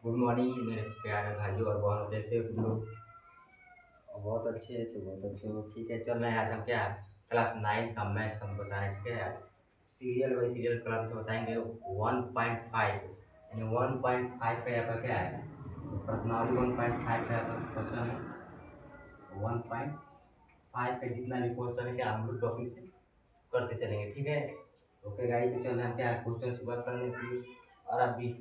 Good morning मेरे प्यारे भाइयों और बहनों, कैसे हो तुम लोग? बहुत अच्छे है तो बहुत अच्छे हो। ठीक है, चल रहे हैं आज हम क्या क्लास 9 का मैथ्स हम बताएं। ठीक है, सीरियल बाई सीरियल क्रम से बताएंगे 1.5 यानी 1.5 का यहाँ पर क्या है, तो प्रश्नावली 1.5 का यहाँ पर क्वेश्चन है। 1.5 का जितना भी क्वेश्चन है क्या हम लोग टॉपिक से करते चलेंगे। ठीक है, ओके गाइस, तो चल रहे हैं क्या क्वेश्चन शुरुआत करने के लिए। और आप भी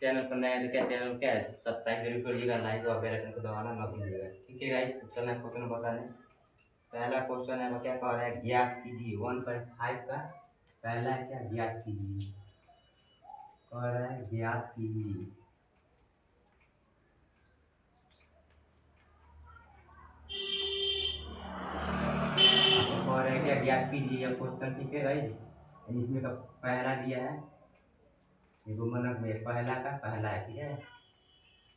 चैनल पर नया है तो क्या चैनल क्या है सब्सक्राइब जरूर करिएगा, लाइक और बेल आइकन को दबाना ना भूलिएगा। ठीक है गाइस, तो चलना क्वेश्चन बताने। पहला क्वेश्चन है वो क्या कह रहा है, ज्ञात कीजिए 1.5 का पहला है क्या, ज्ञात कीजिए। कह रहा है ज्ञात कीजिए। आपको कह रहा है क्या, ज्ञात कीजिए यह क्वेश्चन। ठीक है गाइस, इसमें का पहला दिया है, ये रोमन में पहला का पहला है। ठीक है,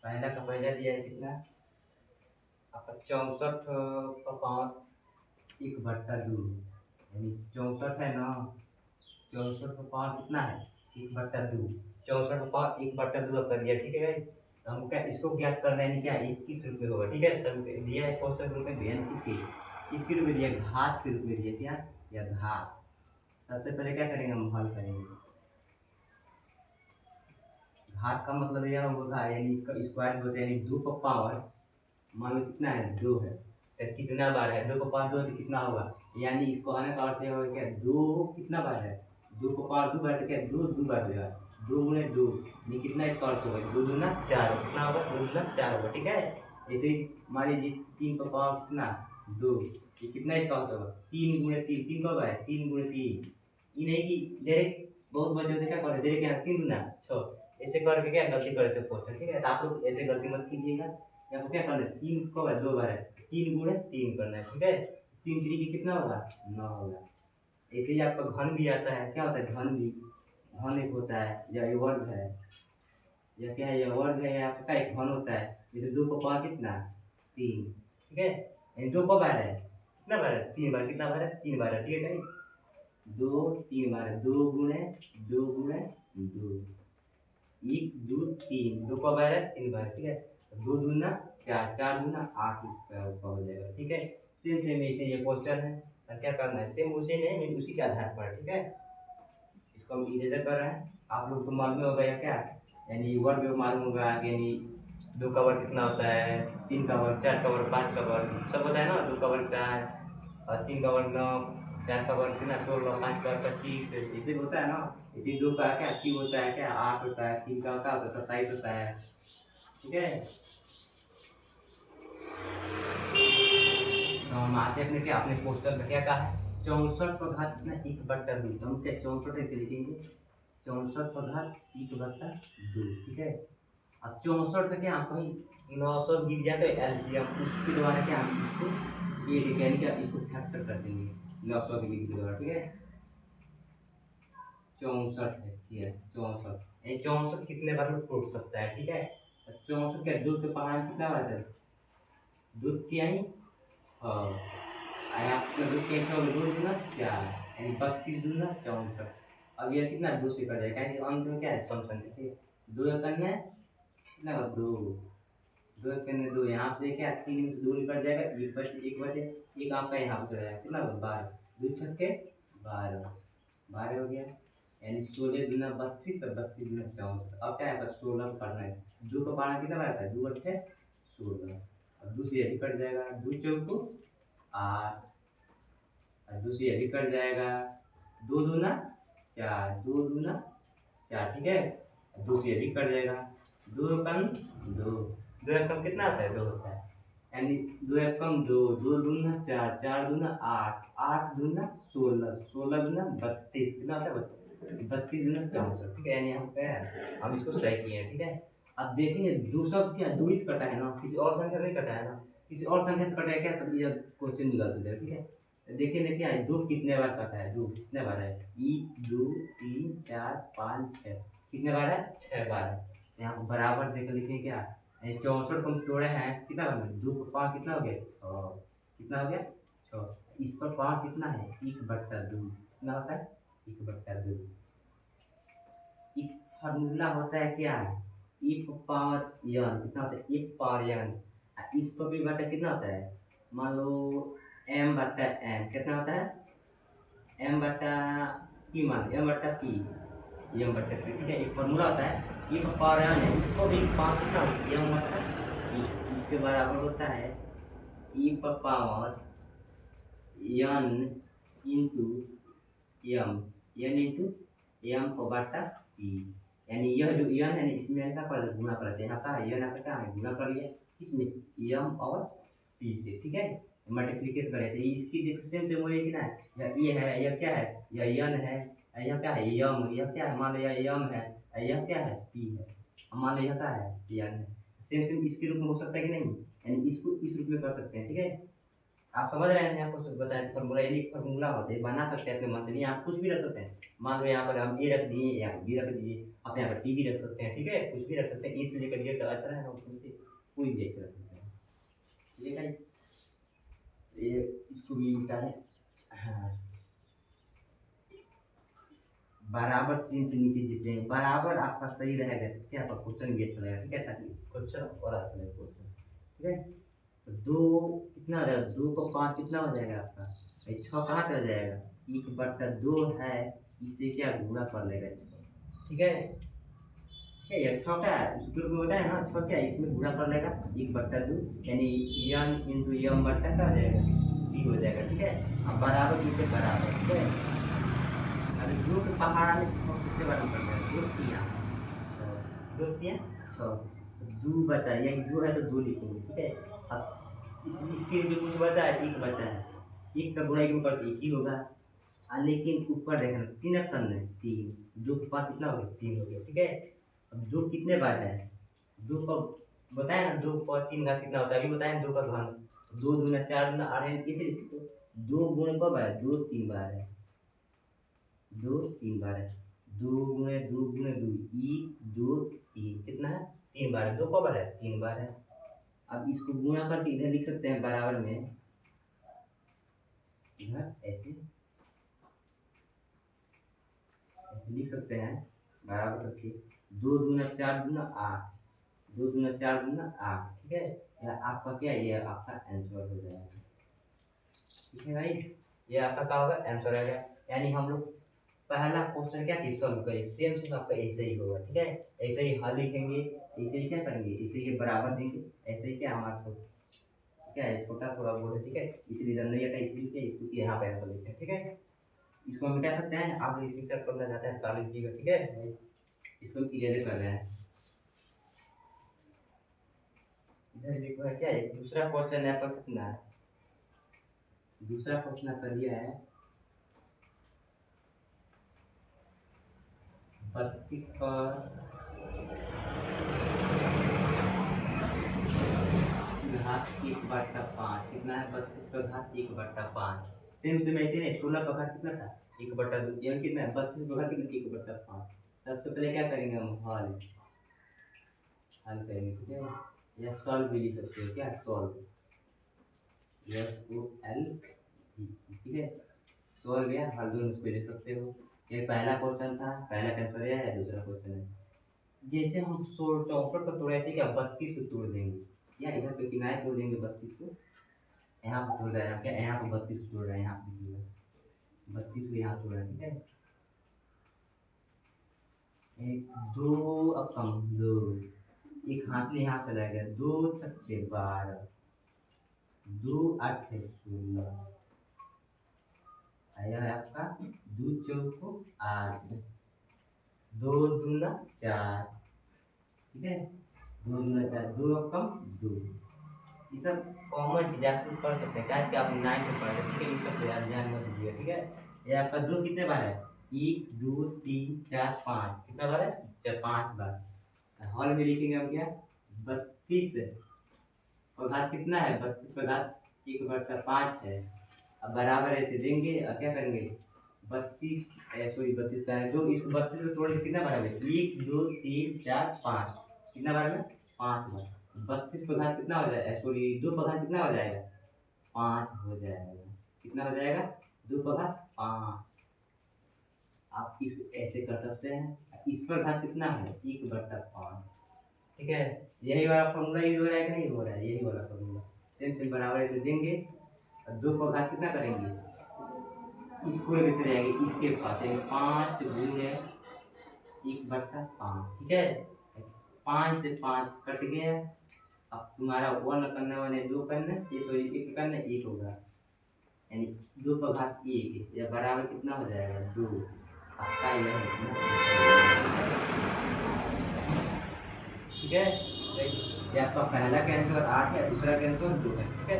पहला का पहला दिया है कितना, आपका 64 का 5 1/2 यानी 64 है ना, 64 का 5 कितना है 1/2। 64 का 5 1/2 कर दिया। ठीक है भाई, तो हमको क्या इसको ज्ञात करना है, क्या 21 रुपये होगा। ठीक है, सब दिया है क्वेश्चन रूप में बयान किसके रूप में दिया, घात के रूप में दिया क्या, या घात। सबसे पहले क्या करेंगे, हम हल करेंगे। घात का मतलब यह होगा यानी इसका स्क्वायर होता है, यानी 2 का पावर मान लो कितना है 2 है, तो कितना बार है 2 का पावर 2 है तो कितना होगा, यानी इसको आने का अर्थ यह होगा क्या 2 कितना बार है, 2 का पावर 2 बार तो क्या 2 बार हो जाएगा, 2 × 2 ये कितना इसका अर्थ होगा 2 दूना 4 कितना होगा 2 दूना 4 होगा। ठीक है, ऐसे ही मान लीजिए 3 का पावर कितना 2, ये कितना इसका अर्थ होगा 3 × 3, 3 कब है 3 × 3, ये नहीं कि डायरेक्ट बहुत बच्चे होते क्या करते डायरेक्ट यहाँ 3 दूना 6 ऐसे करके क्या गलती करते क्वेश्चन। ठीक है, तो आप लोग ऐसे गलती मत कीजिएगा। यहाँ को क्या करना है, 3 कब है 2 बार है, 3 × 3 करना है। ठीक है, 3 × 3 कितना होगा 9 होगा। ऐसे ही आपका घन भी आता है, क्या होता है घन भी, घन एक होता है या ये वर्ग है, या क्या है यह वर्ग है, या आपका एक घन होता है। जैसे 2 को पावर कितना 3। ठीक है, यानी 2 कब बार है कितना बार है 3 बार, कितना बार है 3 बार है। ठीक है, 2 3 बार है, 2 × 2 × 2 1 2 3, 2 कब बार है 3 बार। ठीक है, 2 दूना 4, 4 दूना 8 इसका हो जाएगा। ठीक है, सेम सेम ऐसे ये क्वेश्चन है, और क्या करना है सेम उसी नहीं लेकिन उसी के आधार पर। ठीक है, इसको हम इरेजर कर रहे हैं। आप लोग को मालूम होगा या क्या, यानी वर्ग मालूम होगा, यानी 2 का वर्ग कितना होता है, 3 का वर्ग, 4 का वर्ग, 5 का वर्ग सब होता है ना, 2 का वर्ग 4 और 3 का वर्ग 9, 4 का वर्ग कितना 16, 5 का वर्ग 25 ऐसे होता है ना। इसी 2 का क्या 3 होता है क्या 8 होता है, 3 का क्या होता है 27 होता है। ठीक है, तो हम आते अपने क्या अपने पोस्टर पे क्या कहा है 64 का घात कितना 1/2, तो हम क्या 64 ऐसे लिखेंगे 64 का घात 1/2। ठीक है, अब 64 पे क्या हम कहीं 900 गिर जाए तो एलसीएम उसके द्वारा क्या हम इसको ये लिखेंगे क्या इसको फैक्टर कर देंगे 900 के गिर के द्वारा। ठीक है, 64 है, ठीक है 64 ये 64 कितने बार में टूट सकता है। ठीक है, 64 क्या 2 के पहाड़ कितना बार है, दूध की आई आपका दूध के 2 दूना 4 यानी 32 दूना 64। अब यह कितना 2 से कट जाएगा, यानी अंत में क्या है सम संख्या। ठीक है, 2 कन्या कितना 2, 2 कन्या 2, यहाँ से क्या 3 से 2 निकल जाएगा, एक बचे एक आपका यहाँ पे जाएगा कितना 12, 2 छक्के 12, 12 हो गया, यानी 16 दूना 32 और 32 दूना 64। अब क्या है 16 करना है, 2 का 12 कितना आता है 2 × 16, अब 2 से यही कट जाएगा 2 चौको 8 और 2 से यही कट जाएगा 2 दूना 4, 2 दूना 4। ठीक है, 2 से यही कट जाएगा 2 एकम 2, 2 एकम कितना आता है 2 होता है, यानी 2 एकम 2, 2 दूना 4, 4 दूना 8, 8 दूना 16, 16 दूना 32 कितना होता है 32 दूना 64। ठीक है, यानी हम क्या है हम इसको सही किए हैं। ठीक है, अब देखेंगे 2 सब क्या 2 इस कटा है ना, किसी और संख्या नहीं कटा है ना, किसी और संख्या से कटा है क्या, तब ये क्वेश्चन निकाल सकते हैं। ठीक है, देखिए क्या है 2 कितने बार कटा है, 2 कितने बार है 1 2 3 4 5 6 कितने बार है 6 बार है। यहाँ पर बराबर देकर लिखें क्या, 64 को हम तोड़े हैं कितना बार में 2 को 5 कितना हो गया 6, कितना हो गया 6, इस पर 5 कितना है 1/2 कितना होता है 1/2। एक फार्मूला होता है क्या ई पावर यन कितना होता है, ई पावर यन। इस पर भी बटा कितना होता है, मान लो एम बटा एन कितना होता है, एम बटा पी, मान एम बटा पी, एम बटा पी, ठीक है। एक फॉर्मूला होता है ई पावर एन है, इसको भी पावर कितना होता है, एम बटा पी, इसके बराबर होता है E power N into M, N into M को बटा पी। यानी यह जो यन है ना, इसमें क्या कर गुणा कर लेते हैं, यहाँ का यन यहाँ क्या है गुणा कर लिया इसमें एम और पी से, ठीक है। मल्टीप्लीकेट करे थे इसकी देखो सेम सेम वही कितना है, यह ए है, यह क्या है, यह यन है, यह क्या है यम, यह क्या है मान लो यह यम है, यह क्या है पी है, मान लो यह क्या है यन है। सेम सेम इसके रूप में हो सकता है कि नहीं, यानी इसको इस रूप में कर सकते हैं, ठीक है। आप समझ रहे हैं, आपको बताएं फॉर्मूला, यानी फॉर्मूला होते हैं बना सकते हैं अपने मन से, यहाँ कुछ भी रख सकते हैं। मान लो यहाँ पर हम ए रख दिए, यहाँ बी रख दिए, आप यहाँ पर टी भी रख सकते हैं, ठीक है, कुछ भी रख सकते हैं, इसमें लेकर जेड अच्छा है उसमें से कोई भी एक रख सकते हैं, ठीक है। ये इसको भी मिलता है, हाँ बराबर सीन से नीचे जीते हैं, बराबर आपका सही रहेगा, क्या आपका क्वेश्चन भी अच्छा रहेगा, ठीक है, ताकि क्वेश्चन और आसान है क्वेश्चन, ठीक है। तो दो कितना हो जाएगा, दो को पाँच कितना हो जाएगा आपका, छः कहाँ चला जाएगा, एक बट्टा दो है, इसे क्या गुणा कर लेगा छः, ठीक है। क्या ये छः क्या है उस ग्रुप में बताया ना, छः क्या है इसमें गुणा कर लेगा एक बट्टा दो, यानी यन इंटू यम बट्टा क्या हो जाएगा बी हो जाएगा, ठीक है। अब बराबर दो के बराबर, ठीक है। अभी दो के पहाड़ में छः कितने बार कर लेगा, दो तिया छः, दो तिया छः, दो बचा है, यही दो है तो दो लिखेंगे, ठीक है। अब इसके जो कुछ बचा है एक बचा है, एक का गुणा एक में करके एक ही होगा, लेकिन ऊपर देखना तीन खंड है, तीन दो के पाँच कितना हो गया तीन हो गया, ठीक है। अब दो कितने बार है, दो का बताया ना, दो का तीन घात कितना होता है अभी बताया, दो का घन, दो दूना चार दूना आठ है, कैसे लिखते हो, दो गुणे कब है, दो तीन बार है, दो तीन बार है, दो गुणे दो गुणे दो, एक दो तीन कितना है तीन बार है, दो कब बार है तीन बार है। अब इसको गुणा करके इधर लिख सकते हैं बराबर में, इधर ऐसे लिख सकते हैं बराबर करके, दो दूना चार दूना आठ, दो दूना चार दूना आठ, ठीक है। या आपका क्या ये आपका आंसर हो जाएगा, ठीक है भाई, ये आपका क्या होगा आंसर आएगा। यानी हम लोग पहला क्वेश्चन क्या थी सॉल्व करिए, सेम सेम आपका ऐसे ही होगा, ठीक है। ऐसे ही हल लिखेंगे, ऐसे ही क्या करेंगे, ऐसे ही बराबर देंगे, ऐसे ही क्या हमारा तो क्या है छोटा थोड़ा बोर्ड है, ठीक है, इसलिए इधर नहीं आता इसलिए क्या इसको यहाँ पे आंसर लिखते हैं, ठीक है। इसको हम मिटा सकते हैं, आप इसमें सेट करना चाहते हैं कर लीजिएगा, ठीक है। इसको क्लियर कर रहे हैं, इधर लिखो है क्या है दूसरा क्वेश्चन है आपका कितना है, दूसरा क्वेश्चन आपका दिया है 32 पर घात एक बट्टा पाँच कितना है, 32 पर घात एक बट्टा पाँच, सेम सेम ऐसे नहीं, 16 पर घात कितना था एक बट्टा दो, यह कितना है 32 पर घात कितना एक बट्टा पाँच। सबसे पहले क्या करेंगे हम हल, हल करेंगे, ठीक है, या सॉल्व भी लिख सकते हो क्या, सॉल्व SOL, ठीक है, सॉल्व या हल दोनों उसको लिख सकते हो। ये पहला क्वेश्चन था, पहला का आंसर है, दूसरा क्वेश्चन है, जैसे हम 64 को तोड़े थे क्या 32 को तोड़ देंगे, या इधर पे किनारे तोड़ देंगे 32 को, यहाँ पर तोड़ रहे हैं क्या, यहाँ पर 32 को तोड़ रहे हैं, यहाँ पर 32 को यहाँ तोड़ रहे हैं, ठीक है। एक दो अब कम दो, एक हाथ से यहाँ चला गया, दो छक्के 12, दो आठ 16, आया है आपका दो चौको 8, दो दूना 4, ठीक है, दो दूना 4, दो कम दो, ये सब कॉमन चीज आप पढ़ सकते हैं, क्या कि आप 9 में पढ़ रहे, ठीक है, ये सब यार ध्यान मत दीजिएगा, ठीक है। ये आपका दो कितने बार है, एक दो तीन चार पाँच, कितना बार है चार पाँच बार। हॉल में लिखेंगे हम क्या 32 और घात कितना है 32 पर घात एक बट्टा पाँच है, अब बराबर ऐसे देंगे और क्या करेंगे 32 सॉरी 32 का है दो, इसको 32 को तोड़ के कितना बार है एक दो तीन चार पाँच, कितना बार में पाँच बार, 32 पर घात कितना हो जाएगा सॉरी दो पर घात कितना हो जाएगा पाँच हो जाएगा, कितना हो जाएगा दो पर घात पाँच। आप इसको ऐसे कर सकते हैं, इस पर घात कितना है एक बट्टा पाँच, ठीक है। यही वाला फॉर्मूला यूज हो रहा है कि नहीं हो रहा है, यही वाला फॉर्मूला सेम सेम बराबर ऐसे देंगे और 2 को घात कितना करेंगे, इसको लेके चले जाएंगे इसके पास, 5 गुणे 1/5, ठीक है। 5 से 5 कट गया। अब तुम्हारा 1 करना, 1 2 करना, ये सॉरी 1 करना, 1 होगा, यानी 2 का घात 1 या बराबर कितना हो जाएगा 2। आपका यह ठीक है। ये आपका पहला कैंसर 8 है, दूसरा कैंसर 2 है, ठीक है।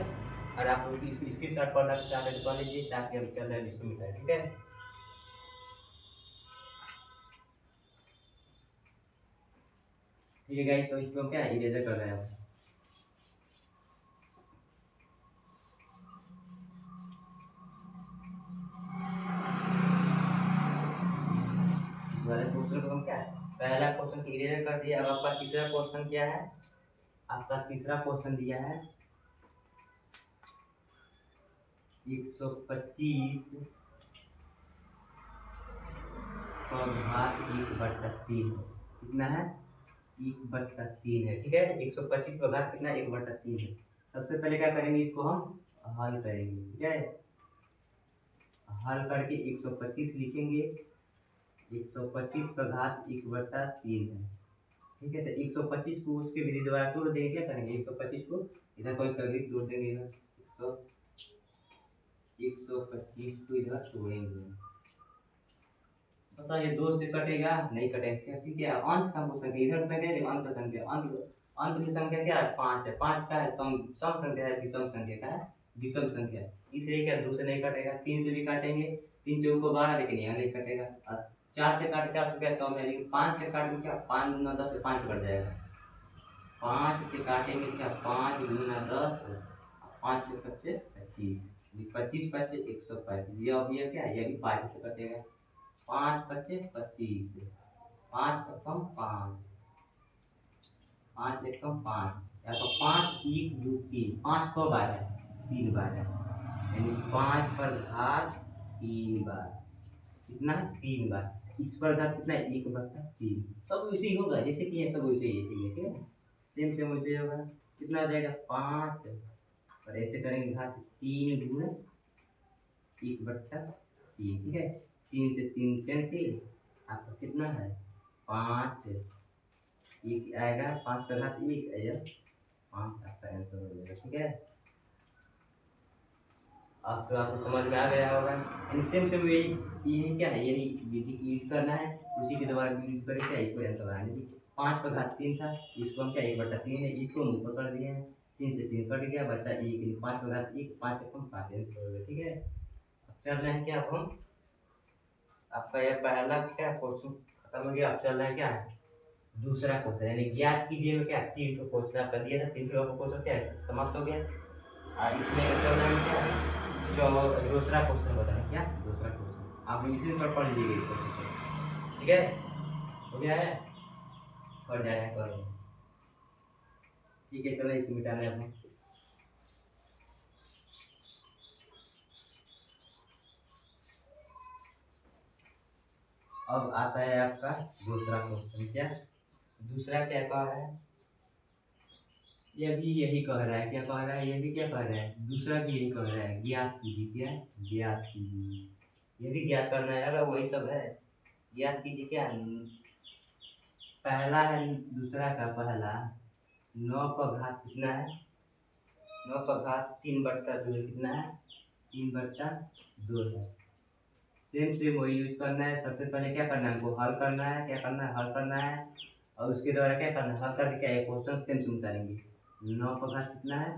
और आप इसकी शर्ट पढ़ना चाहते हैं तो पढ़ लीजिए, ताकि हम चल रहे इसको मिटाएं, ठीक है। ठीक है गाइस, तो इसको क्या इरेजर कर रहे हैं हम। इस वाले क्वेश्चन को हम क्या है, पहला क्वेश्चन इरेजर कर दिया। अब आपका तीसरा क्वेश्चन क्या है, आपका तीसरा क्वेश्चन दिया है 125 का घात 1/3, कितना है 1/3 है, ठीक है। 125 का घात कितना 1/3 है। सबसे पहले क्या करेंगे, इसको हम हल करेंगे, ठीक है। हल करके 125 लिखेंगे, 125 का घात 1/3 है, ठीक है। तो 125 को उसके विधि द्वारा तोड़ देंगे, क्या करेंगे 125 को इधर कोई कभी तोड़ देंगे, इधर 125 को इधर तोड़ेंगे। बताइए 2 से कटेगा नहीं कटेगा, ठीक है। अंत का संख्या इधर संख्या है, अंत का संख्या, अंत की संख्या क्या है 5 है, 5 का है सम संख्या है, विषम संख्या का है, विषम संख्या, इसलिए क्या 2 से नहीं कटेगा। 3 से भी काटेंगे, 3 चौक को 12, लेकिन यहाँ नहीं कटेगा। और 4 से काट के आपको क्या 100 में, लेकिन 5 से काट के क्या 5 गुना 10 से 5 कट जाएगा। 5 से काटेंगे क्या 5 गुना 10, 5 से 25 25, 25 5 135, ये अब ये क्या ये भी 5 से कटेगा। 5 पच्चे 25, 5 कम 5, 5 एक कम 5, या तो 5 1 2 3, 5 को बार है 3 बार है, यानी 5 पर घात 3 बार, कितना 3 बार। इस पर घात कितना 1/3, सब वैसे ही होगा जैसे कि ये सब वैसे ही है, ठीक है। सेम सेम वैसे होगा, कितना हो जाएगा 5, और ऐसे करेंगे घात 3 गुणे 1/3, ठीक है। 3 से 3 कैंसिल, आपका कितना है 5, एक आएगा 5 का घात 1 आएगा, 5 आपका आंसर हो जाएगा, ठीक है। अब तो आपको समझ में आ गया होगा। यानी सेम सेम यही क्या है, यही विधि यूज करना है, उसी के द्वारा यूज करके क्या इसको आंसर बनाना है। 5 का घात 3 था, इसको हम क्या 1/3 है, इसको मुँह पर कर दिए हैं, 3 से 3 कट गया, बचा 1, 5 का घात 1, 5 से कम 5 आंसर हो गया, ठीक है। अब चल रहे हैं क्या अब हम, आपका यह पहला क्या क्वेश्चन खत्म हो गया। अब चल रहा है क्या दूसरा क्वेश्चन, यानी ज्ञात कीजिए में क्या 3 ठो क्वेश्चन आपका दिया था, 3 ठो क्वेश्चन क्या समाप्त हो गया। और इसमें चल रहा है क्या जो दूसरा क्वेश्चन बताएं, क्या दूसरा क्वेश्चन आप इसी से पढ़ लीजिएगा इसको, ठीक है। हो गया है, पढ़ जाए कर, ठीक है। चलो इसको मिटाना है अपने। अब आता है आपका दूसरा क्वेश्चन, क्या दूसरा क्या कह रहा है, ये भी यही कह रहा है, क्या कह रहा है, ये भी क्या कह रहा है, दूसरा भी यही कह रहा है ज्ञात कीजिए, क्या ज्ञात कीजिए, ये भी ज्ञात करना है, अगर वही सब है। ज्ञात कीजिए क्या, पहला है दूसरा का पहला 9 का घात कितना है, 9 का घात 3/2 कितना है 3/2 है। सेम सेम वही यूज करना है। सबसे पहले क्या करना है हमको, हल करना है, क्या करना है हल करना है, और उसके द्वारा क्या करना है हल करके क्या है क्वेश्चन सेम सेम उतारेंगे। 9 का घात कितना है,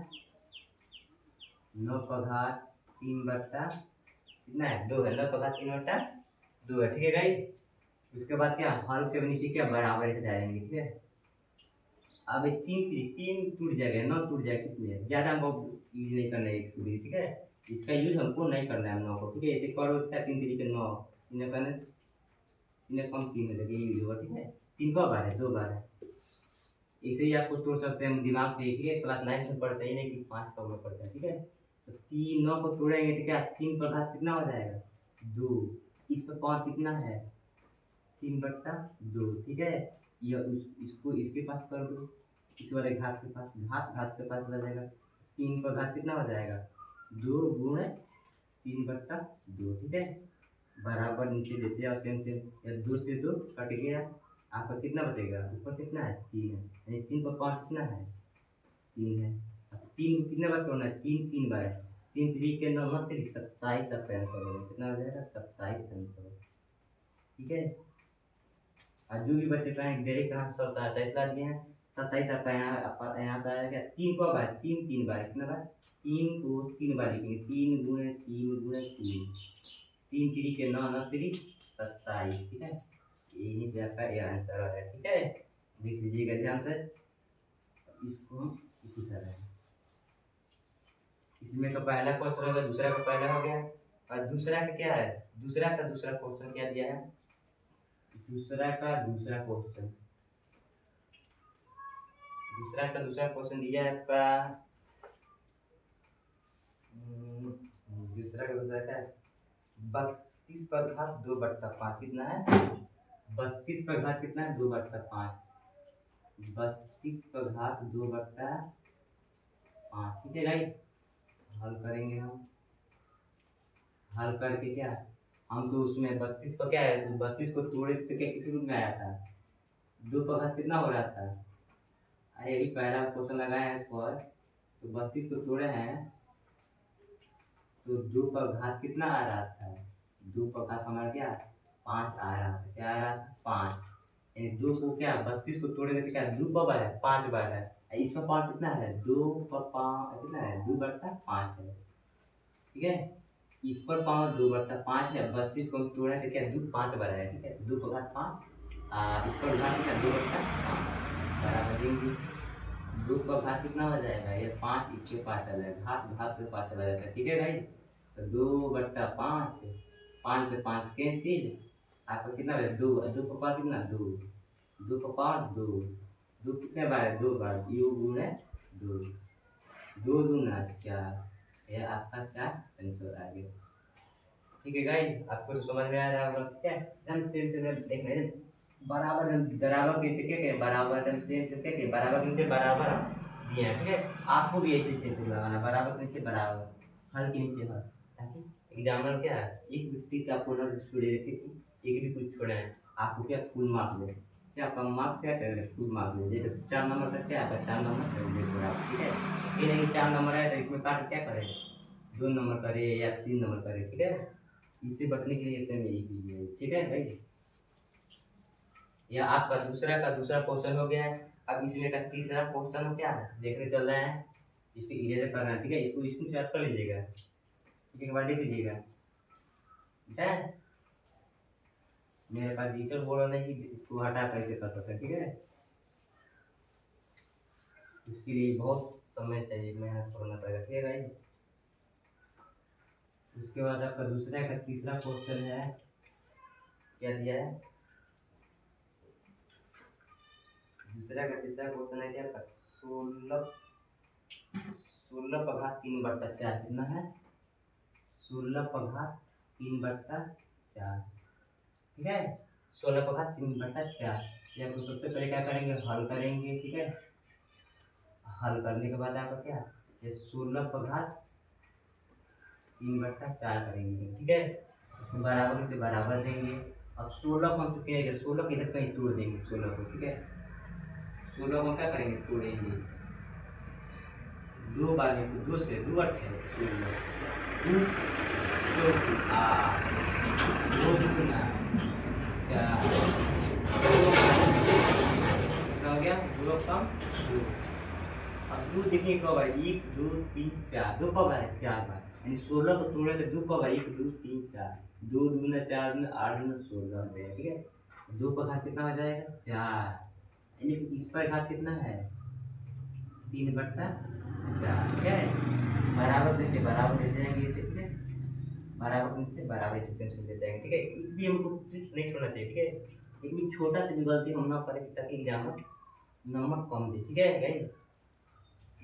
9 का घात 3/कितना है 2 है, 9 का घात 3/2 है, ठीक है गाइस। उसके बाद क्या हल के नीचे क्या बराबर से डालेंगे, ठीक है। अब 3 टूट जाएगा, 9 टूट जाएगा, किसमें ज़्यादा हमको यूज नहीं करना है इसको भी, ठीक है। इसका यूज हमको नहीं करना है 9 को, ठीक है। ऐसे करो इसका 3 तरीके 9 इन्हें करना, इन्हें कम 3 में लगे यूज होगा, ठीक है। 3 का बार है 2 बार है, इसे ही आपको तोड़ सकते हैं दिमाग से, ठीक है। क्लास 9 में पढ़ते ही नहीं कि 5 का में पढ़ता है, ठीक है। तो 3 9 को तोड़ेंगे तो क्या 3 का घात कितना हो जाएगा 2, इस पर 5 कितना है 3/2, ठीक है। ये इसको इसके पास कर दो, इस वाले घात के पास, घात घात के पास रह जाएगा। 3 का घात कितना हो जाएगा, 2 गुणे 3/2, ठीक है। बराबर नीचे लेते जाओ सेम सेम, या 2 से 2 कट गया, आपका कितना बचेगा, ऊपर कितना है 3 है, यानी 3 पर 5 कितना है 3 है। अब 3 कितने बार तोड़ना है, 3 3 बार है, 3 3 के 9 9 3 27 आपका आंसर होगा, कितना हो जाएगा 27 आंसर, ठीक है। और जो भी बचेगा डायरेक्ट यहाँ 27 ला दिए हैं, 27 आपका यहाँ से आया क्या, 3 को बार 3 3 बार, कितना बार 3 को 3 बार लिखेंगे, 3 गुणे 3 गुणे 3, 3 3 के 9 9 3 27, ठीक है। यही से आपका ये आंसर आ है, ठीक है। देख लीजिएगा ध्यान से, इसको हम इसी तरह, इसमें का पहला क्वेश्चन हो गया, दूसरा का पहला हो गया, और दूसरा का क्या है, दूसरा का दूसरा क्वेश्चन क्या दिया है, दूसरा का दूसरा क्वेश्चन, दूसरा का दूसरा क्वेश्चन दिया है आपका, दूसरा का दूसरा क्या है, 32 पर घात 2/5 कितना है, 32 पर घात कितना है 2/5, 32 पर घात 2/5, ठीक है गाइस। हल करेंगे हम, हल करके क्या, हम तो उसमें 32 पर क्या है, 32 को तोड़े तो क्या किस रूप में आया था, 2 पर घात कितना हो रहा था, अरे अभी पहला क्वेश्चन लगाए हैं इस पर, तो 32 को तोड़े हैं तो 2 पर घात कितना आ रहा था, 2 पर घात हमारा क्या 5 आ रहा था, क्या आ रहा था 5, यानी 2 को क्या 32 को तोड़ेंगे तो क्या 2 पर बार है 5 बार है, इसका पावर कितना है 2 पर 5 कितना है 2/5 है, ठीक है। इस पर पावर 2/5 है, 32 को तोड़ा तो क्या 2 5 बार है, ठीक है, 2 पर घात 5, इस पर घात कितना 2/5 बराबर देंगे, 2 पर घात कितना हो जाएगा, ये 5 इसके पास आ जाएगा, घात घात के पास चला जाता है, ठीक है भाई। तो 2/5, 5 से 5 कैंसिल, आपको कितना है 2, 2 पर 5 कितना 2, 2 पर 5 2, 2 कितने बार है 2 बार, यू गुणे 2, 2 दूना 4, यह आपका 4 आंसर आ गया, ठीक है गाइस। आपको तो समझ में आ रहा होगा, ठीक है। एकदम सेम से देखना है, बराबर बराबर के नीचे क्या है, बराबर एकदम सेम से क्या है, बराबर के नीचे बराबर दिए हैं, ठीक है। आपको भी ऐसे सेम से लगाना, बराबर के नीचे बराबर, हर के नीचे हर, ताकि एग्जाम्पल क्या है, एक व्यक्ति का आपको ना छोड़े रखे थी, एक भी कुछ छोड़ा है, आपको क्या फुल मार्क्स दे, क्या कम मार्क्स क्या करेंगे फुल मार्क्स दे, जैसे 4 नंबर तक क्या है 4 नंबर करेंगे पूरा, ठीक है। ये नहीं 4 नंबर है तो इसमें काट क्या करें 2 नंबर करे या 3 नंबर करे, ठीक है। इससे बचने के लिए सेम यही कीजिए, ठीक है भाई। यह आपका दूसरा का दूसरा क्वेश्चन हो गया है। अब इसमें का तीसरा क्वेश्चन क्या है देखने चल रहे हैं, इसको इरेज करना है, ठीक है। इसको स्क्रीनशॉट कर लीजिएगा, ठीक है, एक बार देख लीजिएगा, ठीक है। मेरे पास डिजिटल बोर्ड नहीं कि इसको हटा कैसे कर सकते हैं, ठीक है। इसके लिए बहुत समय चाहिए, मेहनत करना पड़ेगा, ठीक है भाई। उसके बाद आपका दूसरा का तीसरा क्वेश्चन है, क्या दिया है, दूसरा का तीसरा क्वेश्चन है क्या, 16 पर घात 3/4 कितना है, 16 पर घात 3/4, ठीक है। 16 पर घात 3/4, या तो सबसे पहले क्या करेंगे हल करेंगे, ठीक है। हल करने के बाद आपका क्या, ये 16 पर घात 3/4 करेंगे, ठीक है। उसमें बराबर से बराबर देंगे, अब 16 को हम चुके हैं, 16 को इधर कहीं तोड़ देंगे 16 को, ठीक है। 16 को क्या करेंगे तोड़ेंगे, 2 बार में 2 से 2 8 है 16, 2 2 8 2 दूना 4, कितना हो गया 2 कम 2, अब 2 देखिए कब है 1 2 3 4, 2 कब है 4 बार, यानी 16 को तोड़े तो 2 कब है 1 2 3 4, 2 दूना 4 दूना 8 दूना 16 हो जाएगा, ठीक है। 2 पर घात कितना हो जाएगा 4, यानी इस पर घात कितना है 3/4, ठीक है। बराबर नीचे बराबर देते जाएंगे इसे, ठीक है। बराबर नीचे बराबर इसे सेम देते जाएंगे, ठीक है। एक भी हमको नहीं छोड़ना चाहिए, ठीक है। एक भी छोटा सी भी गलती हम ना करें ताकि एग्जाम में नंबर कम दे, ठीक है गाइस।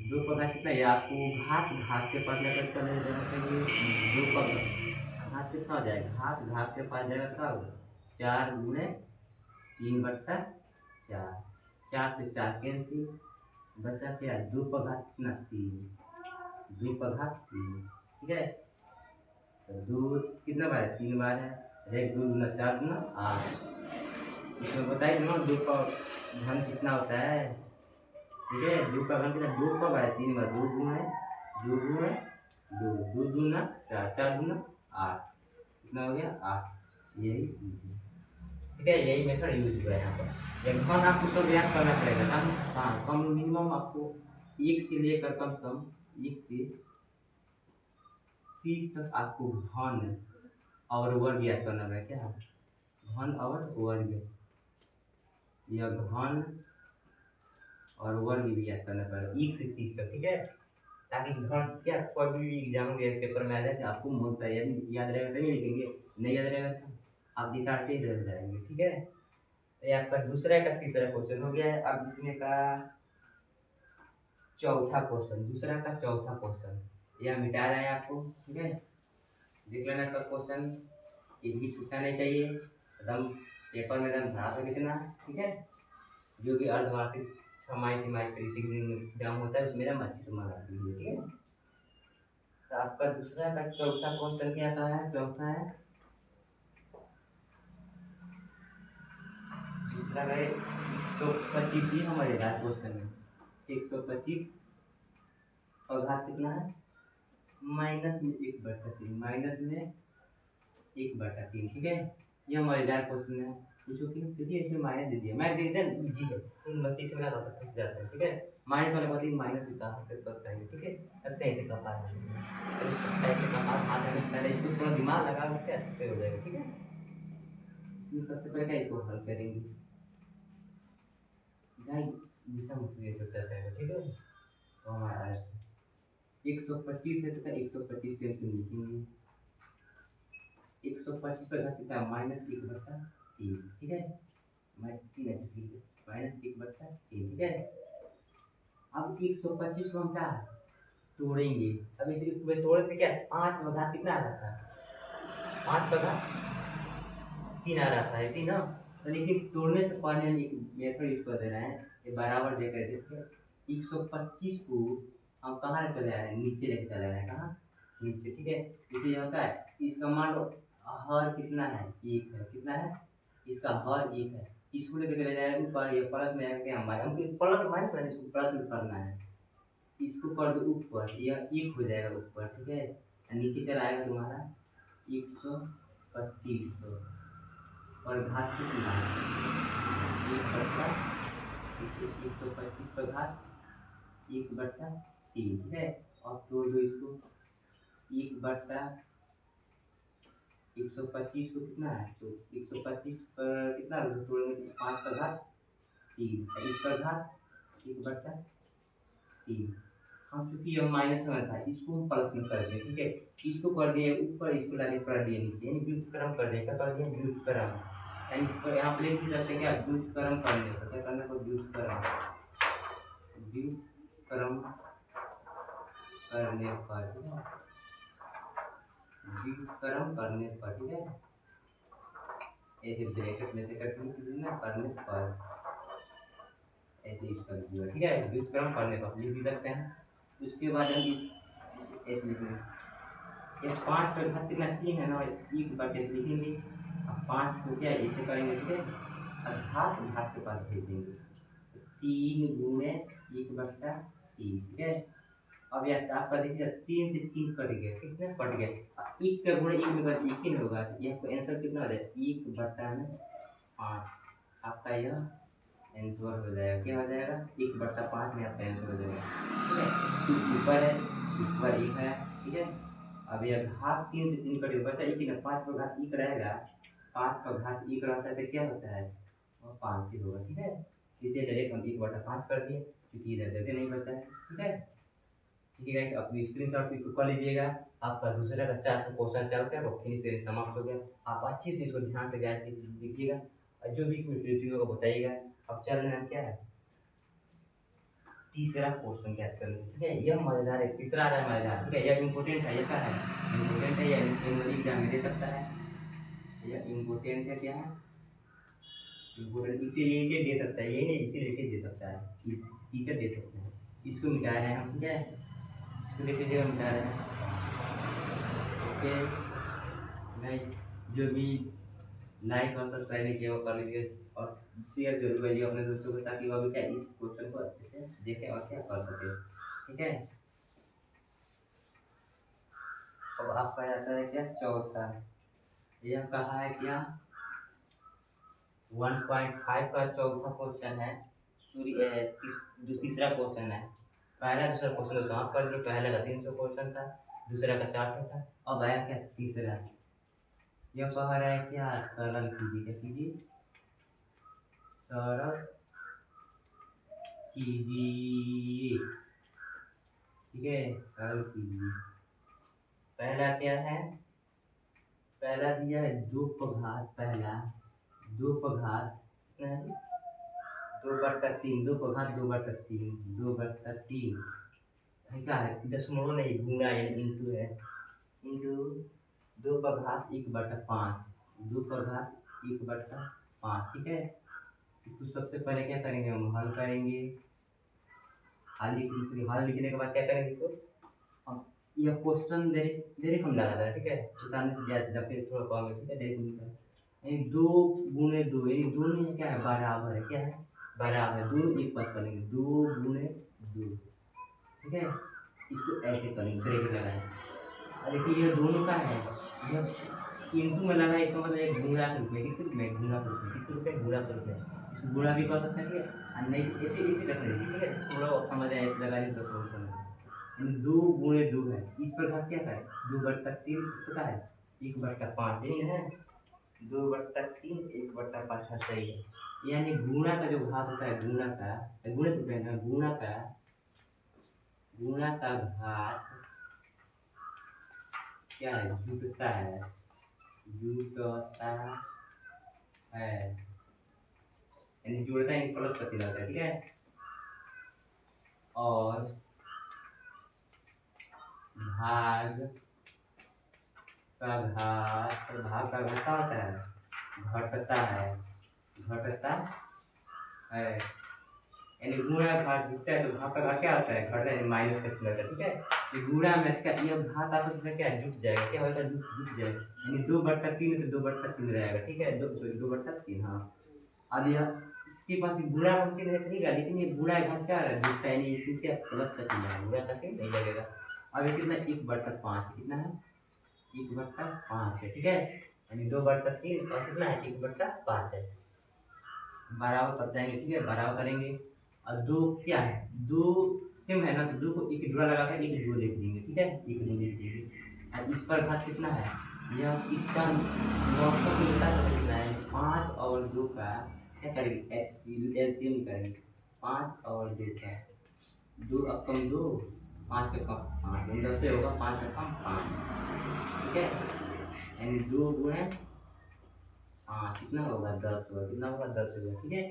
2 पर घात कितना है आपको घात घात के पास लेकर चले जाना चाहिए, 2 पर घात कितना हो जाएगा, घात घात से पास जाएगा कब 4 गुणे 3/4, 4, 4 से 4 कैंसिल, बचा क्या 2 पर घात कितना 3, 2 पर घात 3, ठीक है। तो 2 कितना बार है 3 बार है, 1 2 दूना 4 दूना 8। इसमें बताइए ना 2 का घन कितना होता है, ठीक है। 2 का घन कितना 2 कब है 3 बार, 2 दूना है 2 दूना 2, 2 दूना 4, 4 दूना 8, कितना हो गया 8। यही ठीक है, यही मेथड यूज हुआ है यहाँ पर। एक घन आपको तो ज्ञात करना पड़ेगा कम, हाँ कम मिनिमम आपको 1 से लेकर कम से कम 1 से 30 तक आपको घन और वर्ग ज्ञात करना पड़ेगा। क्या घन और वर्ग, यह घन और वर्ग भी याद करना पड़ेगा 1 से 30 तक, ठीक है। ताकि घन क्या कोई भी एग्जाम में पेपर में आ जाए तो आपको मोटा याद रहेगा तभी लिखेंगे, नहीं याद रहेगा तो आप दिखाते ही रह जाएंगे, ठीक है। तो ये आपका दूसरा का तीसरा क्वेश्चन हो गया है। अब इसमें का चौथा क्वेश्चन, दूसरा का चौथा क्वेश्चन यह मिटा रहा है आपको, ठीक है। देख लेना सब क्वेश्चन, एक भी छूटना नहीं चाहिए, एकदम पेपर में एकदम ध्यान से लिखना, ठीक है। जो भी अर्धवार्षिक छमाही तिमाही कृषि एग्जाम होता है उसमें ना अच्छे से मन रखती है, ठीक है। तो आपका दूसरा का चौथा क्वेश्चन क्या था है, चौथा है दूसरा का 125 ही हमारे लास्ट क्वेश्चन है। 125 और घात कितना है माइनस में 1/3, माइनस में 1/3, ठीक है। ये मजेदार क्वेश्चन है, पूछो कि देखिए इसमें माइनस दे दिया, मैं दे दिया इजी है, तुम बच्चे से मेरा फंस जाते हैं, ठीक है। माइनस वाले बात माइनस से कहाँ से बताएंगे, ठीक है। करते हैं ऐसे कपा ऐसे कपा हाथ में पहले इसको थोड़ा दिमाग लगा के अच्छे से हो जाएगा, ठीक है। इसमें सबसे पहले क्या इसको हल करेंगे, ढाई दिशा मतलब होता है, ठीक है। तो हमारा 125 है तो 125 से हम लिखेंगे 125 पर घात कितना -1/3, ठीक है। मैं 3 ऐसे लिख -1/3, ठीक है। अब 125 को हम क्या तोड़ेंगे, अब इसे तोड़े थे क्या 5 का घात कितना आ रहा था 5 का घात 3 आ रहा था ऐसे ही ना। तो लेकिन तोड़ने से पहले हम एक मेथड यूज कर दे रहे हैं, ये बराबर दे कर 125 को हम कहाँ ले चले आ रहे हैं, नीचे लेके चले आ रहे हैं, कहाँ नीचे, ठीक है। इसे ये होता है इसका मान लो हर कितना है 1 है, कितना है इसका हर 1 है, इसको लेके चले जाए ऊपर, ये प्लस में आके हमारे हमको प्लस माइनस में इसको प्लस में करना है, इसको कर दो ऊपर, यह 1 हो जाएगा ऊपर, ठीक है। नीचे चला आएगा तुम्हारा 125 और घात कितना है 1/125 पर घात 1/3, ठीक है। और तोड़ दो इसको 1/125 को कितना है, तो 125 पर कितना तोड़ेंगे 5 का घात 3, इसका घात 1/3। हम चूंकि यह माइनस में था इसको हम प्लस में कर दिए, ठीक है। इसको कर दिए ऊपर, इसको लाके कर दिए नीचे, यानी व्युत्क्रम कर दिया, क्या कर दिया व्युत्क्रम, यानी इसको यहाँ पे लिख सकते क्या व्युत्क्रम करने का क्या करना है व्युत्क्रम, व्युत्क्रम करने पर, व्युत्क्रम करने पर, ठीक है। ऐसे ब्रैकेट में से करना करने पर ऐसे यूज कर दिया, ठीक है। व्युत्क्रम करने पर लिख भी सकते हैं। उसके बाद हम ऐसे लिखेंगे ये 5 का घात कितना 3 है ना, 1/3 लिखेंगे। अब 5 को क्या ऐसे करेंगे, ठीक है, घात घात के पास भेज देंगे 3 गुणे 1/3, ठीक है। अब यह आपका देखिए 3 से 3 कट गया, कितना कट गया 1 का गुणे 1 में 1 ही नहीं होगा, यह आपका आंसर कितना हो जाएगा 1/5, आपका यह आंसर हो जाएगा, क्या हो जाएगा 1/5 में आपका आंसर हो जाएगा, ठीक है। ऊपर है ऊपर 1 है, ठीक है। अब यह घात 3 से 3 कटेगा बचा 1 ना, 5 का घात 1 रहेगा, 5 का घात 1 रहता है तो क्या होता है वो 5 ही होगा, ठीक है। इसे डायरेक्ट हम 1/5 कर दिए क्योंकि इधर जगह नहीं बचा है, ठीक है। ठीक है, अपनी स्क्रीनशॉट इसको कर लीजिएगा। आपका दूसरा का 4 क्वेश्चन चल गया वो फिनिश से समाप्त हो गया। आप अच्छे से इसको ध्यान से गाइड लिखिएगा और जो भी इसमें त्रुटि होगा बताइएगा। अब चल रहे हैं क्या है तीसरा क्वेश्चन क्या करना, ठीक है। यह मजेदार है, तीसरा आ रहा है मजेदार, ठीक है। यह इम्पोर्टेंट है, यह क्या है इम्पोर्टेंट है, यह एनुअल एग्जाम में दे सकता है, यह इम्पोर्टेंट है, क्या है इसी रिलेटेड दे सकता है, यही नहीं इसी रिलेटेड दे सकता है, टीचर दे सकते हैं। इसको मिटा रहे हैं हम, ठीक है, इसको देख लीजिएगा मिटा रहे हैं। ओके गाइस, जो भी लाइक और सब्सक्राइब नहीं किया वो कर लीजिए और शेयर जरूर करिए अपने दोस्तों को, ताकि वो भी क्या इस क्वेश्चन को अच्छे से देखें और क्या कर सके, ठीक है। अब आपका आता है क्या चौथा, यह कहा है क्या 1.5 का चौथा क्वेश्चन है। तीसरा क्वेश्चन है। पहला दूसरा क्वेश्चन को समाप्त कर दिए, पहले का 300 क्वेश्चन था, दूसरा का 400 था, अब आया क्या तीसरा। यह कह रहा है क्या सरल कीजिए, क्या कीजिए सरल कीजिए, ठीक है, सरल कीजिए। पहला क्या है, पहला दिया है 2 पर घात, पहला 2 पर घात कितना है 2/3, 2 पर घात 2/3, 2/3 क्या है दशमलव नहीं गुना है, इंटू है, इंटू 2 पर घात 1/5, 2 पर घात 1/5, ठीक है। इसको सबसे पहले क्या करेंगे हम हल करेंगे, हल लिखने के बाद क्या करेंगे इसको हम, यह क्वेश्चन डायरेक्ट हम लगा था, ठीक है, उतारने से ज़्यादा फिर थोड़ा कम है, ठीक है, डायरेक्ट यानी 2 गुणे 2 यानी दोनों में क्या है बराबर है, क्या है बराबर, दोनों एक पास करेंगे 2 गुणे 2, ठीक है। इसको ऐसे करेंगे ब्रेक लगाए, और देखिए ये दोनों का है, यह इंटू में लगा है, इसका मतलब एक गुणा के रूप में, किस रूप में गुणा के रूप में, किस रूप में गुणा के रूप में, इसको गुणा भी कर सकते हैं, ठीक है, और नहीं तो ऐसे ऐसे रख लीजिए, ठीक है, थोड़ा समझ आए ऐसे लगा लीजिए तो समझ यानी 2 गुणे 2 है, इस प्रकार क्या है 2/3, इस प्रकार है 1/5, यही है 2/3 1/5, सही है। यानी गुणा का जो घात होता है, गुणा का गुणे तो कहना गुणा का घात क्या है जुटता है, जुटता है, यानी जुड़ता है प्लस करते जाता है, ठीक है। और भाग का घात, भाग का घात क्या होता है घटता है, घटता है, यानी गुणा घात जुटता है तो भाग का घात क्या होता है घटता है, माइनस का चिन्ह होता है, ठीक है। ये गुणा में क्या ये घात आपस में क्या जुट जाएगा, क्या होगा जुट जाएगा, यानी 2/3 तो 2/3 रहेगा, ठीक है, 2/3, हाँ। अब यह इसके पास गुणा का चिन्ह है, ठीक है, लेकिन ये गुणा घात क्या है जुटता है, यानी इसमें क्या प्लस का चिन्ह है, गुणा का चिन्ह नहीं लगेगा। अब ये कितना 1/5, कितना है 1/5 है, ठीक है, यानी 2/3 और कितना है 1/5 है, बराबर कर जाएंगे, ठीक है, बराबर करेंगे। और 2 क्या है 2 सेम है ना, तो 2 को एक जुड़ा लगा कर एक 2 लिख देंगे, ठीक है, एक 2 लिख देंगे। और इस पर घात कितना है, यह इसका 900 मिलता है, कितना है 5 और 2 का क्या करेंगे एलसीएम करेंगे, 5 और 2 का 2 अब कम 2 5 से कम 5, 10 से होगा 5 से कम 5, ठीक है, यानी 2 गुणे 5 कितना होगा 10 होगा, कितना होगा 10 होगा, ठीक है।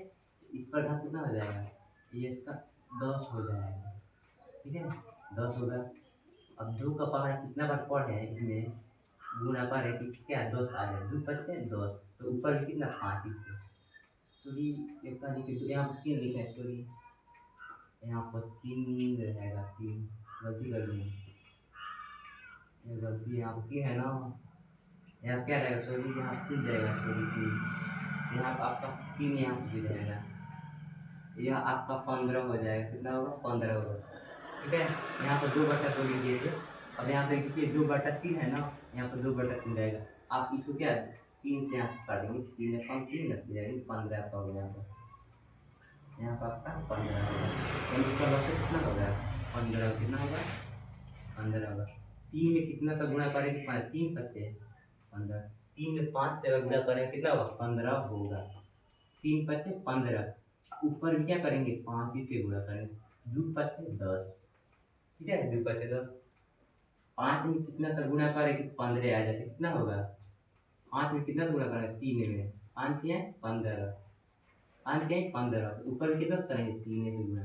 इस पर घात कितना हो जाएगा, ये इसका 10 हो जाएगा, ठीक है 10 होगा। अब 2 का पहाड़ कितना बार पढ़े हैं इसमें गुणा पर है कि क्या 10 आ जाए, 2 बच्चे 10, तो ऊपर भी कितना 5, इससे सॉरी एक का लिखे तो यहाँ पर 3 लिखे हैं, सॉरी यहाँ पर 3 रहेगा, 3 गलती कर दी, ये गलती यहाँ पर 3 है ना, यहाँ क्या रहेगा सॉरी यहाँ 3 जाएगा, सॉरी 3 यहाँ पर आपका 3 यहाँ पर भी जाएगा, यह आपका 15 हो जाएगा, कितना होगा 15 होगा, ठीक है। यहाँ पर 2/2 लीजिए थे, अब यहाँ पे देखिए 2/3 है ना, यहाँ पर 2/3 रहेगा, आप इसको क्या 3 से यहाँ काटेंगे, 3 कम 3 लग जाएगी 15 का होगा, यहाँ पर आपका 15 होगा, यानी इसका लक्ष्य कितना होगा 15, कितना होगा 15 होगा। 3 में कितना सा गुणा करेंगे 5, 3 बचे 15, 3 में 5 से अगर गुणा करेंगे कितना होगा 15 होगा, 3 बचे 15, ऊपर भी क्या करेंगे 5 ही से गुणा करेंगे, 2 बचे 10, ठीक है 2 बचे 10, 5 में कितना सा गुणा करेंगे 15 आ जाते, कितना होगा 5 में कितना सा गुणा करेंगे 3 में 5 है 15, 5 है 15, ऊपर कितना करेंगे 3 से गुणा,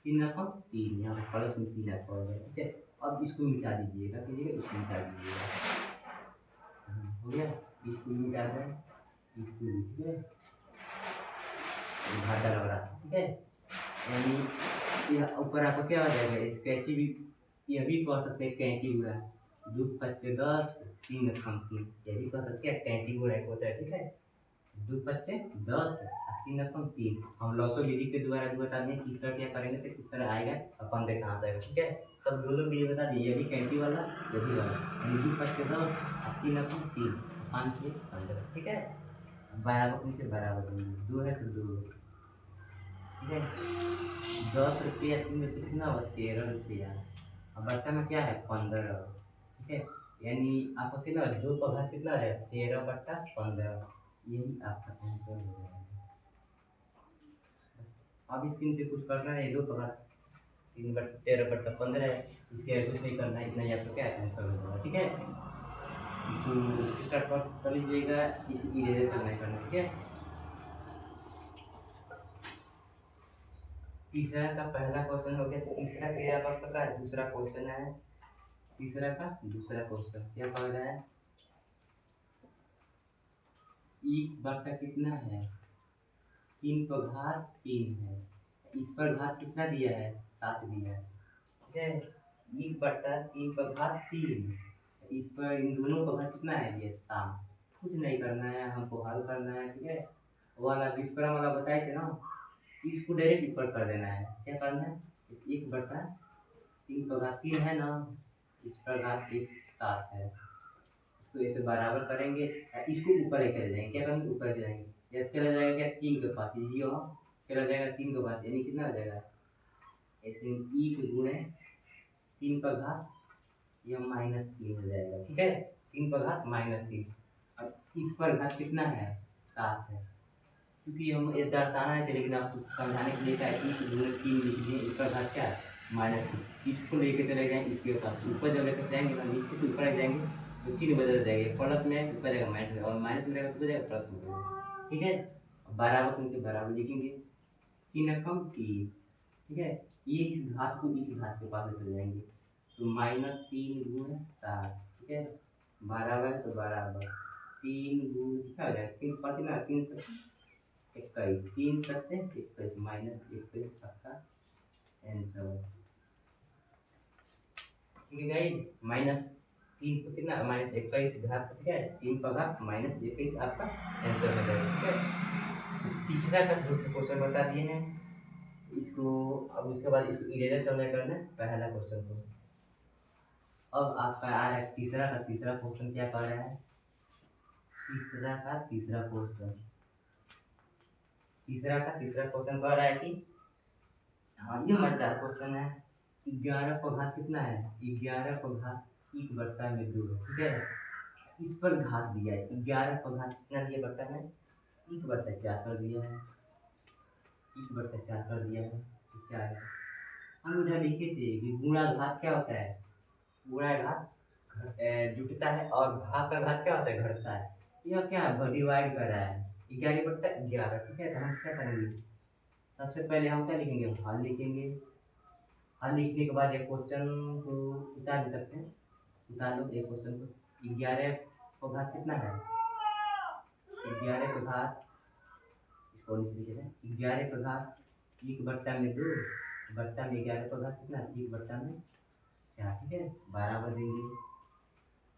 3 अपन 3 यहाँ पर प्लस में 3 आपका हो जाएगा, ठीक है। अब इसको मिटा दीजिएगा, कीजिएगा इसको मिटा दीजिएगा, हो गया, इसको मिटा दें, इसको, ठीक है। घाटा लग रहा था, ठीक है। यानी यह ऊपर आपको क्या हो जाएगा, इस कैंची भी, यह भी कह सकते हैं कैंची गुणा 2 पच्चे 10, 3 कम 3, यह भी कह सकते हैं कैंची गुणा एक होता है, ठीक है। 2 पच्चे 10 और 3 कम 3, हम लॉसो विधि के द्वारा भी बता दें किस तरह क्या करेंगे तो किस तरह आएगा, अपन देखना कहाँ से आएगा, ठीक है। सब दोनों भी बता दिए, ये भी कैंची वाला, ये भी वाला, यानी 2 पच्चे 10 और 3 कम 3, 5 6 15, ठीक है। बराबर नीचे बराबर 2 है तो 2, ठीक है। 10 रुपया 3 रुपये कितना हुआ, 13 रुपया। अब बच्चा में क्या है 15, ठीक है। यानी आपको कितना 2 का घात कितना है 13/15, यही आपका आंसर हो जाएगा। अब इस 3 से कुछ करना है, 2 का घात 13/15 है, इसके कुछ नहीं करना है, इतना ही आपका क्या आंसर हो जाएगा, ठीक है। इसको स्टार्ट कर लीजिएगा, इसकी इरेजर करना है, ठीक है। तीसरा का पहला क्वेश्चन हो गया, तीसरा क्रियापद का दूसरा क्वेश्चन है, तीसरा का दूसरा क्वेश्चन क्या कह रहा है, एक बट्टा कितना है 3 पर घात 3 है, इस पर घात कितना दिया है 7 दिया है, ठीक है। 1/3 पर घात 3, इस पर इन दोनों का घात कितना है ये 7, कुछ नहीं करना है, हमको हल करना है, ठीक है। वाला व्युत्क्रम वाला बताए थे ना, इसको डायरेक्ट ऊपर कर देना है, क्या करना है, 1/3 पर घात 3 है ना, इस पर घात 7 है, इसको ऐसे बराबर करेंगे, इसको ऊपर ही चले जाएंगे, क्या करेंगे ऊपर चले जाएंगे, या चला जाएगा क्या 3 के पास, ये चला जाएगा 3 के पास, यानी कितना हो जाएगा ऐसे 1 गुणे 3 का घात, यह -3 हो जाएगा, ठीक है। 3 का घात -3, अब इस पर घात कितना है 7 है, क्योंकि हम ये दर्शाना है लेकिन आपको समझाने के लिए क्या है 1 गुणे 3 लिख दिए, इसका घात क्या है -3, इसको लेके चले जाएँ इसके पास, ऊपर जब लेकर जाएंगे ना नीचे से ऊपर जाएंगे तो चिन्ह बदल जाएगा, प्लस में ऊपर जाएगा माइनस में, और माइनस में रहेगा तो जाएगा प्लस में जाएगा, ठीक है। बराबर को नीचे बराबर लिखेंगे, 3 कम 3, ठीक है। ये इस घात को इस घात के पास ले चले जाएंगे, तो -3 गुणे 7, ठीक है, बराबर तो बराबर 3 गुणे क्या हो जाएगा 3 पास ना 3 से 21, 3 सत्ते 21, -21 आपका आंसर, ठीक है गाइस। -3 को कितना -21 घात, ठीक है, 3 का घात -21 आपका आंसर हो जाएगा, ठीक है। तीसरा का जो क्वेश्चन बता दिए हैं इसको, अब उसके बाद इसको इरेजर करना है पहला क्वेश्चन को। अब आपका आ रहा है तीसरा का तीसरा क्वेश्चन, क्या कह रहा है, तीसरा का तीसरा क्वेश्चन, तीसरा का तीसरा क्वेश्चन कह रहा है कि हाँ ये मजेदार क्वेश्चन है, 11 का घात कितना है 11 का घात 1/2 है, ठीक है। इस पर घात दिया है 11 का घात कितना दिया बट्टा में 1/4 कर दिया है, 1/4 कर दिया है, तो 4 है। हम उधर लिखे थे कि गुणा घात क्या होता है, गुणा घात जुटता है और भाग का घात क्या होता है घटता है, यह क्या है डिवाइड कर रहा है 11/11, ठीक है। तो हम क्या करेंगे, सबसे पहले हम क्या लिखेंगे हल लिखेंगे, हल लिखने के बाद एक क्वेश्चन को उतार भी सकते हैं, उतार लो एक क्वेश्चन को, 11 का घात कितना है 11 का घात, इसको नीचे लिखे थे 11 का घात 1/2 बट्टा में 11 का घात कितना 1/4, ठीक है, बराबर देंगे।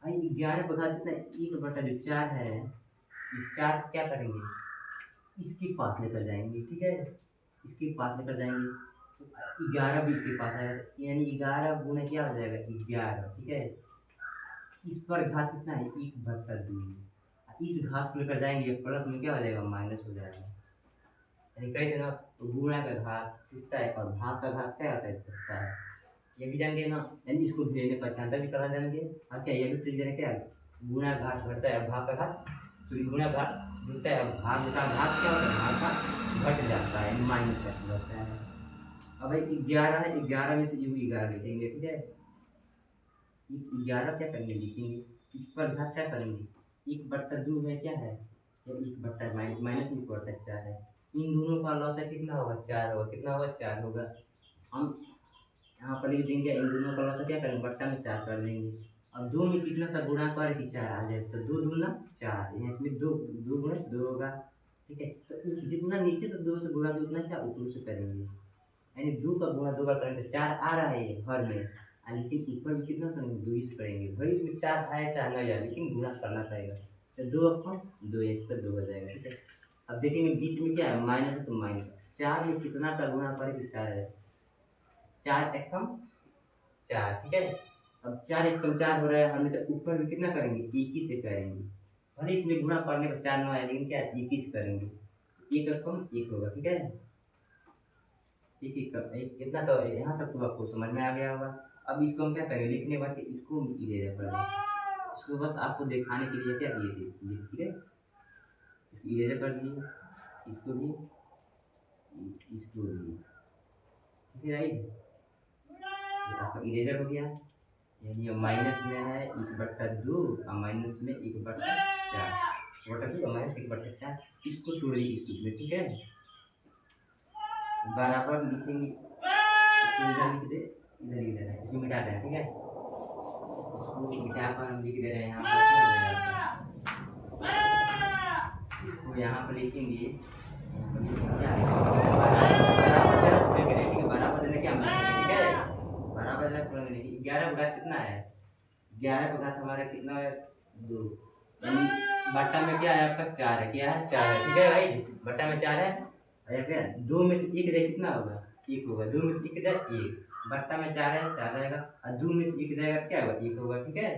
भाई 11 का घात कितना 1/4 है, इस 4 को क्या करेंगे इसके पास लेकर जाएंगे, ठीक है, इसके पास लेकर जाएंगे, तो 11 भी इसके पास आएगा, यानी 11 गुणे क्या हो जाएगा 11, ठीक है। इस पर घात कितना है 1/2, इस घात को लेकर जाएंगे प्लस में क्या हो जाएगा माइनस हो जाएगा, यानी कही थे ना तो गुणा का घात छूटता है और भाग का घात क्या होता है घटता है, ये भी जानेंगे ना, यानी इसको लेने पहचानता भी करना जानेंगे, और क्या ये भी ट्रिक जाने क्या है गुणा घात घटता है और भाग का घात, तो गुणा घात जुड़ता है और भाग का घात क्या होता है भाग का घट जाता है, माइनस का होता है। अब भाई 11 है, 11 में से यू 11 लिखेंगे, ठीक है, 11 क्या करेंगे लिखेंगे, इस पर घात क्या करेंगे 1/2 में क्या है, या 1 माइनस में पड़ता है 4 है, इन दोनों का लॉस है कितना होगा 4 होगा, कितना होगा 4 होगा, हम यहाँ पर लिख देंगे, इन दोनों का लॉस क्या करेंगे बट्टा में 4 कर देंगे, अब 2 में कितना सा गुणा कर कि 4 आ जाए, तो 2 दूना 4, यहाँ इसमें 2 2 गुणे 2 होगा, ठीक है। तो जितना नीचे से 2 से गुणा उतना क्या ऊपर से करेंगे, यानी 2 का गुणा 2 बार करेंगे तो 4 आ रहा है ये हर में, लेकिन ऊपर में कितना करेंगे 2 ही से करेंगे, भाई इसमें 4 आया चाहे ना जाए लेकिन गुणा करना पड़ेगा। तो 2 अपन 2 एक पर 2 हो जाएगा, ठीक है। अब देखेंगे बीच में क्या है माइनस है, तो माइनस 4 में कितना का गुणा करेंगे 4 है, 4 एकम 4, ठीक है। अब 4 एकम 4 हो रहा है हमें, तो ऊपर में कितना करेंगे 21 से करेंगे, भले इसमें गुणा करने पर 4 ना आए लेकिन क्या 21 करेंगे, 1 एकम 1 होगा, ठीक है। एक कितना, तो यहाँ तक तो आपको समझ में आ गया होगा। अब इसको हम क्या करेंगे, लिखने के बाद कि इसको इरेजर कर देंगे, इसको बस आपको दिखाने के लिए क्या किए थे, ठीक है। इसको इरेजर कर दिए, इसको भी, इसको भी, ठीक है राइट। ये आपका इरेजर हो गया, यानी ये माइनस में है 1/2 और माइनस में 1/4, 1/2 और माइनस 1/4, इसको छोड़िए इस रूप में, ठीक है। बराबर लिखेंगे, इसको इधर लिख दे, इधर लिख दे रहे हैं, इसको मिटा दें, ठीक है। इसको मिटा कर हम लिख दे रहे हैं यहाँ पर, क्या हो जाएगा, इसको यहाँ पर लिखेंगे, क्या है बराबर देना छोड़ेंगे नहीं, ठीक है। बराबर देना क्या हम लिखेंगे, ठीक है। बराबर देना छोड़ेंगे नहीं। 11 का घात कितना है, 11 का घात हमारा कितना है 2, यानी बट्टा में क्या है आपका 4 है, क्या है 4 है, ठीक है भाई। बट्टा में 4 है, क्या 2 में से 1 जाए कितना होगा 1 होगा, 2 में से 1 जाए 1, बट्टा में 4 है 4 रहेगा, और 2 में से 1 जाएगा क्या होगा 1 होगा, ठीक है।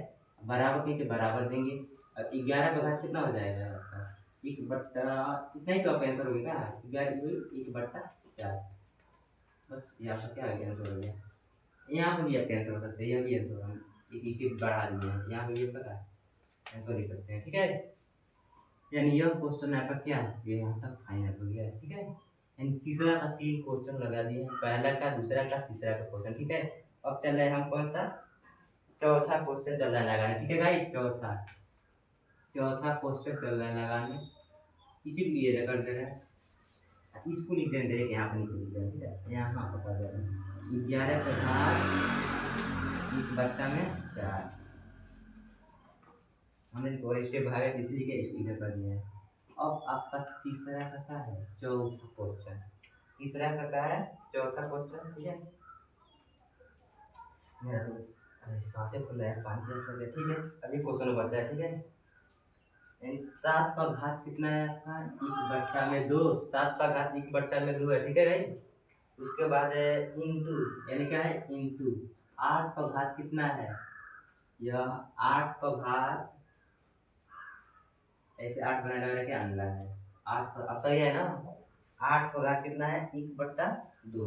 बराबर कहीं से बराबर देंगे, अब 11 का घात कितना हो जाएगा आपका 1/, इतना ही तो आपका आंसर हो गया, 11 को 1/4, बस ये आपका क्या आंसर हो गया। यहाँ पर भी आपका आंसर हो सकता है, यह भी आंसर हम इसे बढ़ा दिए हैं, यहाँ पर भी पता आंसर लिख सकते हैं, ठीक है। यानी यह क्वेश्चन आपका क्या ये यहाँ तक फाइनल हो गया है, ठीक है। यानी तीसरा का 3 क्वेश्चन लगा दिए, पहला का, दूसरा का, तीसरा का क्वेश्चन, ठीक है। अब चल रहे हैं हम कौन सा, चौथा क्वेश्चन चल रहा है लगाने, ठीक है भाई। चौथा क्वेश्चन चल रहा है लगाने, इसी लिए कर दे रहे हैं, इसको लिख देंगे यहाँ पर नीचे लिख देंगे, ठीक है। यहाँ पर कर दे रहे हैं 11 का घात 1/4, हमने स्टेप भागा इसलिए क्या इसको इधर कर दिया है। अब आपका तीसरा का क्या है, चौथा क्वेश्चन, तीसरा का क्या है चौथा क्वेश्चन, ठीक है। मेरा तो सांसें खुल रहा है, पानी कर दिया, ठीक है। अभी क्वेश्चन बचा है, ठीक है। यानी 7 का घात कितना है आपका 1/2, 7 का घात 1/2 है, ठीक है भाई। उसके बाद है इंटू, यानी क्या है इंटू 8 का घात कितना है, यह 8 का घात ऐसे 8 बनाने वाला क्या अंडा है, 8 अब सही है ना। 8 का घात कितना है 1/2,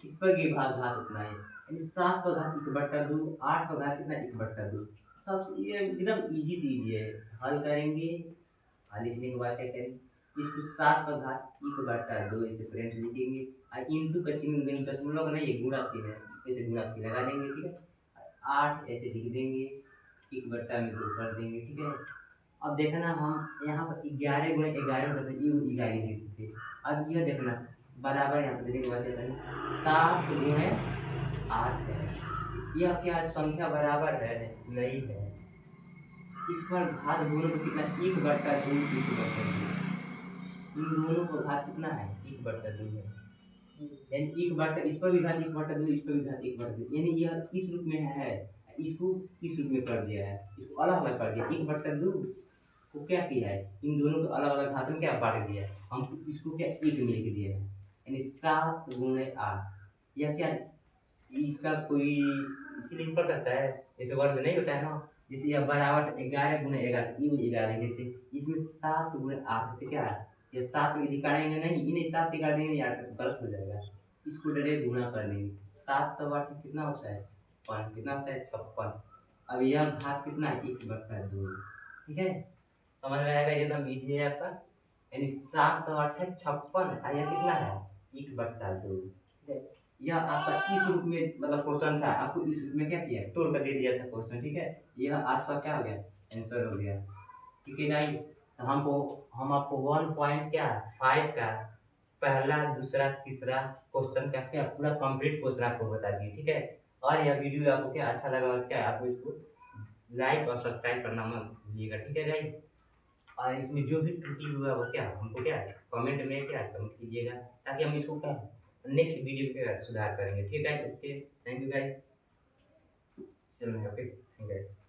इस पर ये घात उतना है, यानी 7 का घात 1/2, 8 का घात कितना 1/2, सब ये एकदम इजी से इजी है। हल करेंगे, हल लिखने के बाद क्या करेंगे, इसको 7 का घात 1/2 इसे फ्रेंड्स लिखेंगे, और इंटू का चिन्ह दशमलव का नहीं है गुणा चिन्ह है, ऐसे गुणा चिन्ह लगा देंगे, ठीक है। 8 ऐसे लिख देंगे, 1/2 कर देंगे, ठीक है। अब देखना हम यहाँ पर 11 गुणे 11 होता है, ये 11 लिखते थे। अब यह देखना बराबर यहाँ पर देने के बाद क्या करें 7 गुणे 8 है, यह क्या संख्या बराबर है नहीं है, इस पर घात दोनों को कितना 1/2, 1/2, इन दोनों को घात कितना है 1/2 है, यानी 1/2, इस पर भी घात 1/2, इस पर भी घात 1/2, यानी यह इस रूप में है, इसको इस रूप में कर दिया है, इसको अलग अलग कर दिया 1/2 को क्या किया है, इन दोनों को अलग अलग हाथ में क्या बांट दिया है, हम इसको क्या एक में लिख दिया है, यानी 7 गुणे 8, यह क्या इसका कोई इसीलिए पढ़ सकता है, जैसे वर्ग नहीं होता है ना, जैसे यह बराबर 11 गुणे 11, ये 11 लेते, इसमें 7 गुणे 8 तो क्या है, ये 7 निकालेंगे नहीं, इन्हें 7 निकालेंगे यार गलत हो जाएगा, इसको डायरेक्ट गुणा कर लेंगे, 7 तो 8 कितना होता है 56, कितना होता है 56। अब यह घात कितना है 1/2, ठीक है। समझ में आएगा, एकदम इजी है आपका, यानी 7 तो 8 है 56, और यह कितना है 1/2, ठीक है। यह आपका इस रूप में मतलब क्वेश्चन था, आपको इस रूप में क्या किया तोड़ कर दे दिया था क्वेश्चन, ठीक है। यह आपका क्या हो गया आंसर हो गया, ठीक है गाइस। तो हम आपको 1.5 का पहला दूसरा तीसरा क्वेश्चन का क्या पूरा कंप्लीट क्वेश्चन आपको बता दिए, ठीक है। और यह वीडियो आपको क्या अच्छा लगा क्या आपको इसको लाइक और सब्सक्राइब करना मत भूलिएगा, ठीक है गाइस। और इसमें जो भी त्रुटि हुआ वो क्या हमको क्या कमेंट में क्या कमेंट कीजिएगा, ताकि हम इसको क्या नेक्स्ट वीडियो पे सुधार करेंगे। ठीक है, ओके, थैंक यू गाइस। चलो ओके, थैंक यू गाइस।